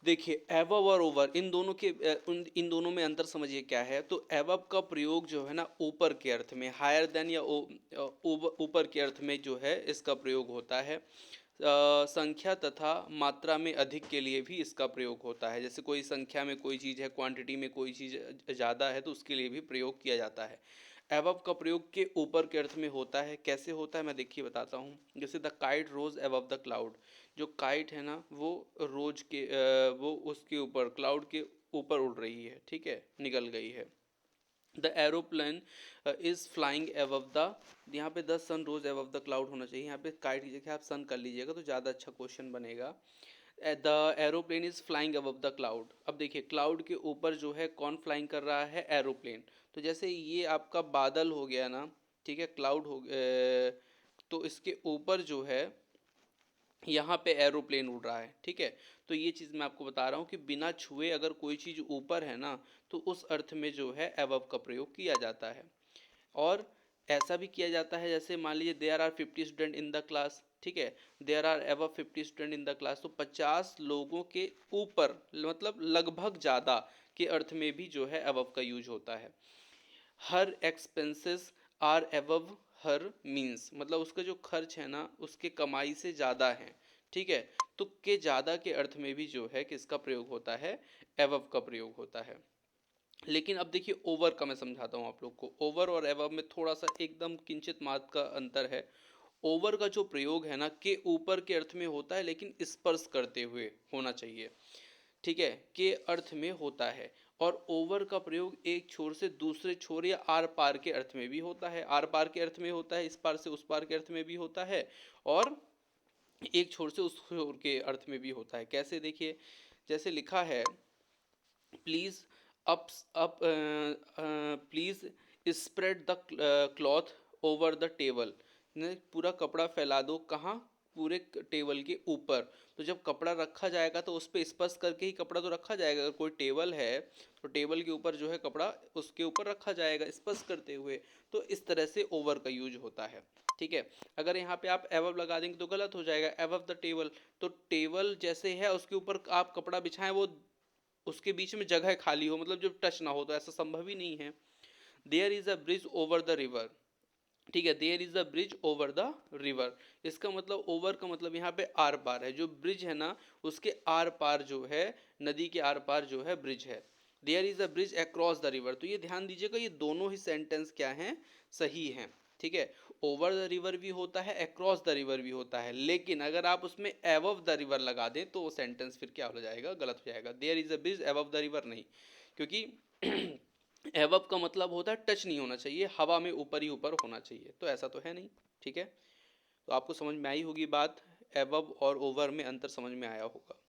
देखिए एबव और over in दोनों में अंतर समझिए क्या है। तो एबव का प्रयोग जो है ना ऊपर के अर्थ में, हायर देन या ऊपर के अर्थ में जो है इसका प्रयोग होता है। संख्या तथा मात्रा में अधिक के लिए भी इसका प्रयोग होता है। जैसे कोई संख्या में कोई चीज़ है, क्वांटिटी में कोई चीज़ ज़्यादा है तो उसके लिए भी प्रयोग किया जाता है। एबव का प्रयोग के ऊपर के अर्थ में होता है। कैसे होता है मैं देखिए बताता हूँ। जैसे the kite rose above the cloud, जो काइट है ना वो वो उसके ऊपर, क्लाउड के ऊपर उड़ रही है, ठीक है, निकल गई है। The aeroplane is flying above the, यहाँ पे the sun rose above the cloud होना चाहिए, यहाँ पे काइट की जगह आप सन कर लीजिएगा तो ज़्यादा अच्छा क्वेश्चन बनेगा। The aeroplane is flying above the cloud. अब देखिए क्लाउड के ऊपर जो है कौन फ्लाइंग कर रहा है, एरोप्लेन। तो जैसे ये आपका बादल हो गया ना, ठीक है, क्लाउड हो तो इसके ऊपर जो है यहाँ पे एरोप्लेन उड़ रहा है, ठीक है। तो ये चीज़ मैं आपको बता रहा हूँ कि बिना छुए अगर कोई चीज़ ऊपर है ना तो उस अर्थ में जो है अबव का प्रयोग किया जाता है। और ऐसा भी किया जाता है, जैसे मान लीजिए there are 50 student in the class, ठीक है, there are above 50 student in the class, तो 50 लोगों के ऊपर, मतलब लगभग ज़्यादा के अर्थ में भी जो है अबव का यूज होता है। Her expenses are above her means, मतलब उसका जो खर्च है ना उसके कमाई से ज़्यादा है, ठीक है। तो के ज़्यादा के अर्थ में भी जो है किसका प्रयोग होता है, अबव का प्रयोग होता है। लेकिन अब देखिए ओवर का मैं समझाता हूँ आप लोग को। ओवर और अबव में थोड़ा सा एकदम किंचित मात्र का अंतर है। ओवर का जो प्रयोग है ना के ऊपर के अर्थ में होता है, लेकिन स्पर्श करते हुए होना चाहिए, ठीक है, के अर्थ में होता है। और ओवर का प्रयोग एक छोर से दूसरे छोर या आर पार के अर्थ में भी होता है। आर पार के अर्थ में होता है, इस पार से उस पार के अर्थ में भी होता है, और एक छोर से उस छोर के अर्थ में भी होता है। कैसे देखिए, जैसे लिखा है please up up please spread the cloth over the table, पूरा कपड़ा फैला दो, कहाँ, पूरे टेबल के ऊपर। तो जब कपड़ा रखा जाएगा तो उस पर स्पर्श करके ही कपड़ा तो रखा जाएगा। अगर कोई टेबल है तो टेबल के ऊपर जो है कपड़ा उसके ऊपर रखा जाएगा स्पर्श करते हुए। तो इस तरह से ओवर का यूज होता है, ठीक है। अगर यहाँ पे आप एबव लगा देंगे तो गलत हो जाएगा, एबव द टेबल। तो टेबल जैसे है उसके ऊपर आप कपड़ा बिछाएं, वो उसके बीच में जगह खाली हो, मतलब जब टच ना हो, तो ऐसा संभव ही नहीं है। There is a bridge over the river, ठीक है, there is a bridge over the river. इसका मतलब ओवर का मतलब यहाँ पे आर पार है, जो ब्रिज है ना उसके आर पार जो है, नदी के आर पार जो है ब्रिज है। There is a bridge across the river, तो ये ध्यान दीजिएगा ये दोनों ही सेंटेंस क्या हैं, सही हैं, ठीक है। ओवर द रिवर भी होता है, अक्रॉस द रिवर भी होता है, लेकिन अगर आप उसमें एबव द रिवर लगा दें तो वो सेंटेंस फिर क्या हो जाएगा, गलत हो जाएगा। There is a bridge above the river नहीं, क्योंकि एबव का मतलब होता है टच नहीं होना चाहिए, हवा में ऊपर ही ऊपर होना चाहिए, तो ऐसा तो है नहीं, ठीक है। तो आपको समझ में आई होगी बात, एबव और ओवर में अंतर समझ में आया होगा।